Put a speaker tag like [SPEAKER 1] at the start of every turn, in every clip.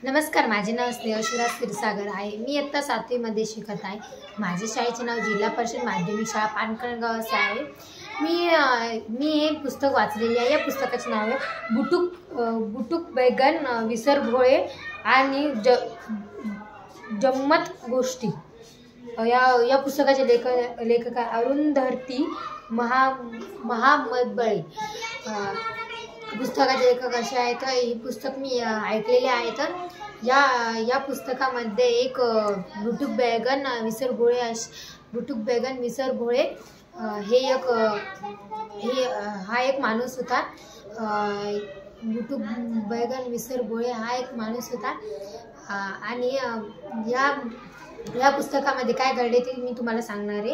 [SPEAKER 1] नमस्कार, माझे नाव स्नेहल शिवराज क्षीरसागर आहे। मी इयत्ता 7वी मध्ये शिकत आहे। माझे शाळेचे नाव जिल्हा परिषद माध्यमिक शाळा पानकणगाव असे आहे। मी हे पुस्तक वाचलेले आहे। या पुस्तकाचे नाव आहे बुटुक बैगन विसर भोळे आणि जम्मत गोष्टी। या पुस्तकाचे लेखक अरुंधती महामदबळे। पुस्तकाचे लेखक असे आहेत। ही पुस्तक मी ऐकलेले आहेत। या पुस्तकामध्ये एक बुटुक बैगन विसर भोळे हा एक माणूस होता। बुटुक बैगन विसर भोळे हा एक माणूस होता। आणि या पुस्तकामध्ये काय घडले ते मी तुम्हाला सांगणार आहे।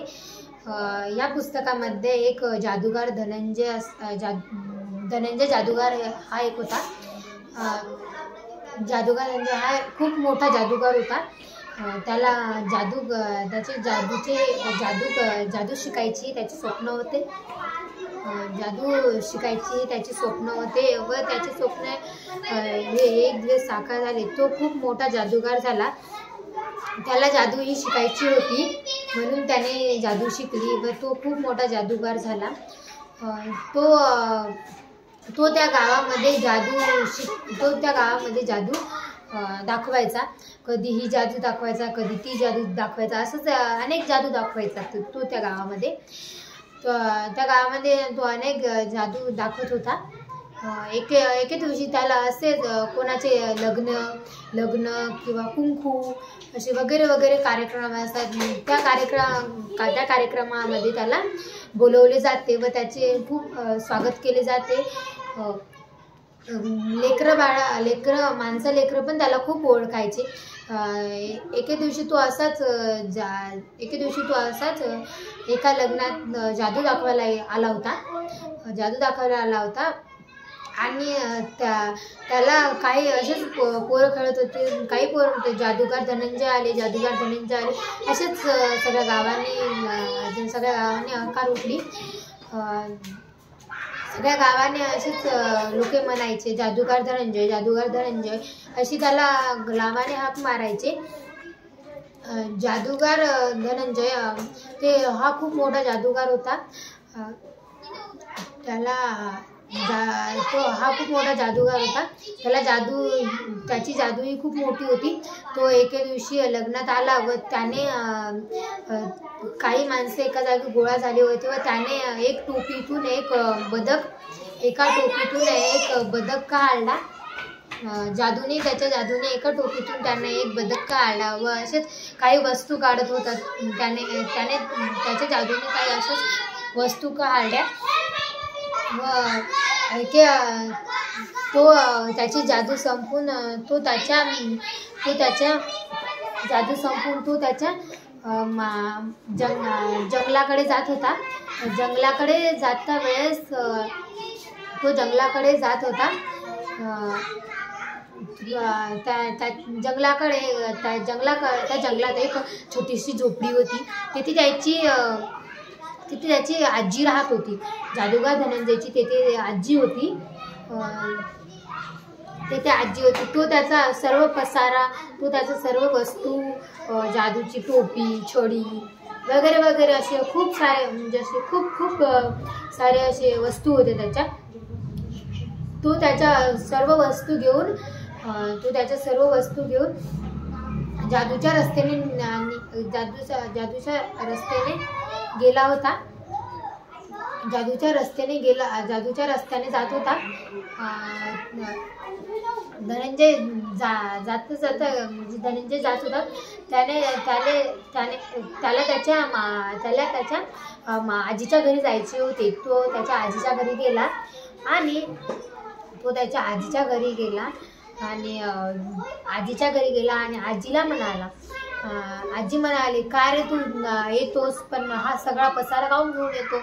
[SPEAKER 1] या पुस्तकामध्ये एक जादूगार धनंजय जादूगार हा एक होता। जादूगार म्हणजे हा खूप मोठा जादूगार होता। त्याला जादू शिकायची त्याचे स्वप्न होते। जादू शिकायची त्याचे स्वप्न होते व त्याचे स्वप्न हे एक दिवस साकार झाले। तो खूप मोठा जादूगार झाला। त्याला जादू ही शिकायची होती म्हणून त्याने जादू शिकली व तो खूप मोठा जादूगार झाला। तो त्या गावामध्ये जादू दाखवायचा। कधी ही जादू दाखवायचा, कधी ती जादू दाखवायचा, असंच अनेक जादू दाखवायचा तो त्या गावामध्ये। तो अनेक जादू दाखवत होता। एके दिवशी त्याला असेच कोणाचे लग्न किंवा कुंकू असे वगैरे कार्यक्रम असतात। त्या कार्यक्रमामध्ये त्याला बोलवले जाते व त्याचे खूप स्वागत केले जाते। लेकरं पण त्याला खूप ओळखायचे। एके दिवशी तो असाच एका लग्नात जादू दाखवायला आला होता। आणि त्याला काही असेच पोरं खेळत होते। काही पोरं होते जादूगार धनंजय आले असेच सगळ्या गावाने हकार उठली। सगळ्या गावाने असेच लोके म्हणायचे जादूगार धनंजय अशी त्याला लांबाने हाक मारायचे। जादूगार धनंजय हा खूप मोठा जादूगार होता। त्याची जादू ही खूप मोठी होती। तो एके दिवशी लग्नात आला व त्याने काही माणसे एका जागी गोळा झाली होती व त्याने एका टोपीतून एक बदक काढला। त्याच्या जादूने एका टोपीतून त्याने एक बदक काढला व असेच काही वस्तू काढत होता। त्याने त्याच्या जादूने काही अशाच वस्तू काढल्या व त्याची जादू संपून तो त्याच्या जंगलाकडे जात होता। जंगलाकडे जात होता। त्या जंगलात एक छोटीशी झोपडी होती। तिथे त्याची आजी राहत होती। जादूगार धनंजयची तेथे आजी होती। तो त्याचा सर्व वस्तू जादूची टोपी छडी वगैरे असे खूप सारे म्हणजे असे खूप सारे असे वस्तू होते त्याच्या। तो त्याच्या सर्व वस्तू घेऊन जादूच्या रस्त्याने गेला होता। जादूच्या रस्त्याने जात होता। धनंजय जात होता। त्याला त्याच्या आजीच्या घरी जायचे होते। तो त्याच्या आजीच्या घरी गेला आणि आजीला म्हणाला। आजी म्हणाली, काय रे तू येतोस पण हा सगळा पसारा काऊन घेऊन येतो?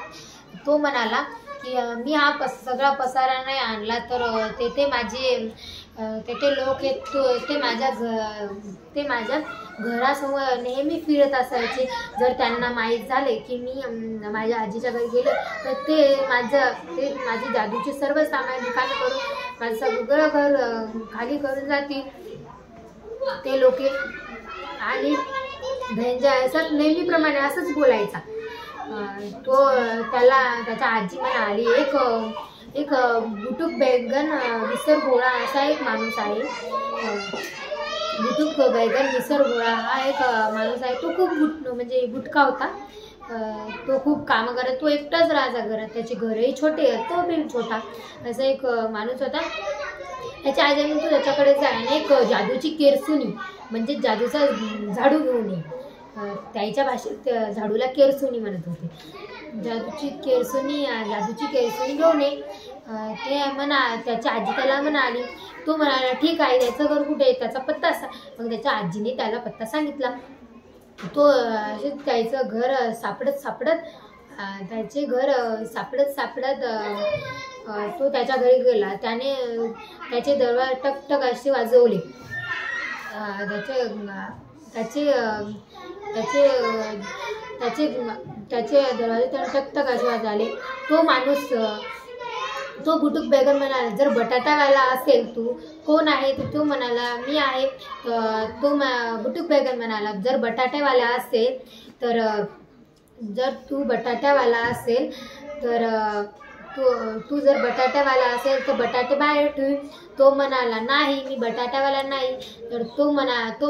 [SPEAKER 1] तो म्हणाला की मी हा सगळा पसारा नाही आणला तर तेथे लोक ते माझ्या घरासमोर नेहमी फिरत असायचे। जर त्यांना माहीत झाले की मी माझ्या आजीच्या घरी गेले तर ते माझी जादूचे सर्व सामान रिकामे करून माझं सगळं घर खाली करून जातील। ते लोक आणि धनंजय असंच नेहमीप्रमाणे असंच बोलायचा. तो त्याच्या आजी म्हणाली, एक बुटुक बैगन विसर गोळा असा एक माणूस आहे. बुटुक बैगन विसर गोळा हा एक माणूस आहे. तो खूप म्हणजे बुटका होता. तो खूप कामं करत, तो एकटाच राहायचा घरात. त्याचे घरही छोटे, तो बी छोटा, असा एक माणूस होता. त्याच्या आजीने तो त्याच्याकडे जाय आणि एक जादूची केरसुनी म्हणजे जादूचा झाडू घेऊन ये. त्याच्या भाषेत झाडूला केरसुनी म्हणत होते. जादूची केरसुनी घेऊन ये. ते त्याच्या आजी त्याला म्हणाली. तो म्हणाला ठीक आहे, त्याचं घर कुठे आहे, त्याचा पत्ता मग त्याच्या आजीने त्याला पत्ता सांगितला. तो त्याचं घर सापडत तो त्याच्या घरी गेला. त्याने त्याचे दरवाजे टकटक असे वाजवले. त्याचे दरवाजे टकटक असे वाजवले. तो बुटुक बैगन म्हणाला, जर बटाटावाला असेल तू कोण आहे? तो म्हणाला मी आहे. तो बुटुक बैगन म्हणाला, जर बटाट्यावाला असेल तर तू जर बटाट्यावाला असेल तर बटाटे बाहेर ठेव. तो म्हणाला नाही, मी बटाट्यावाला नाही. तर तो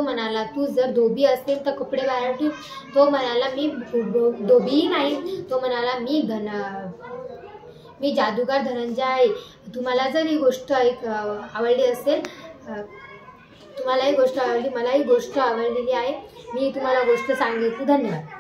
[SPEAKER 1] म्हणाला तू जर धोबी असेल तर कपडे बाहेर ठेव. तो म्हणाला मी धोबीही नाही. तो म्हणाला मी जादूगार धनंजय आहे. तुम्हाला जर ही गोष्ट आवडली असेल, तुम्हाला ही गोष्ट आवडली, मला ही गोष्ट आवडलेली आहे, मी तुम्हाला गोष्ट सांगितली. धन्यवाद.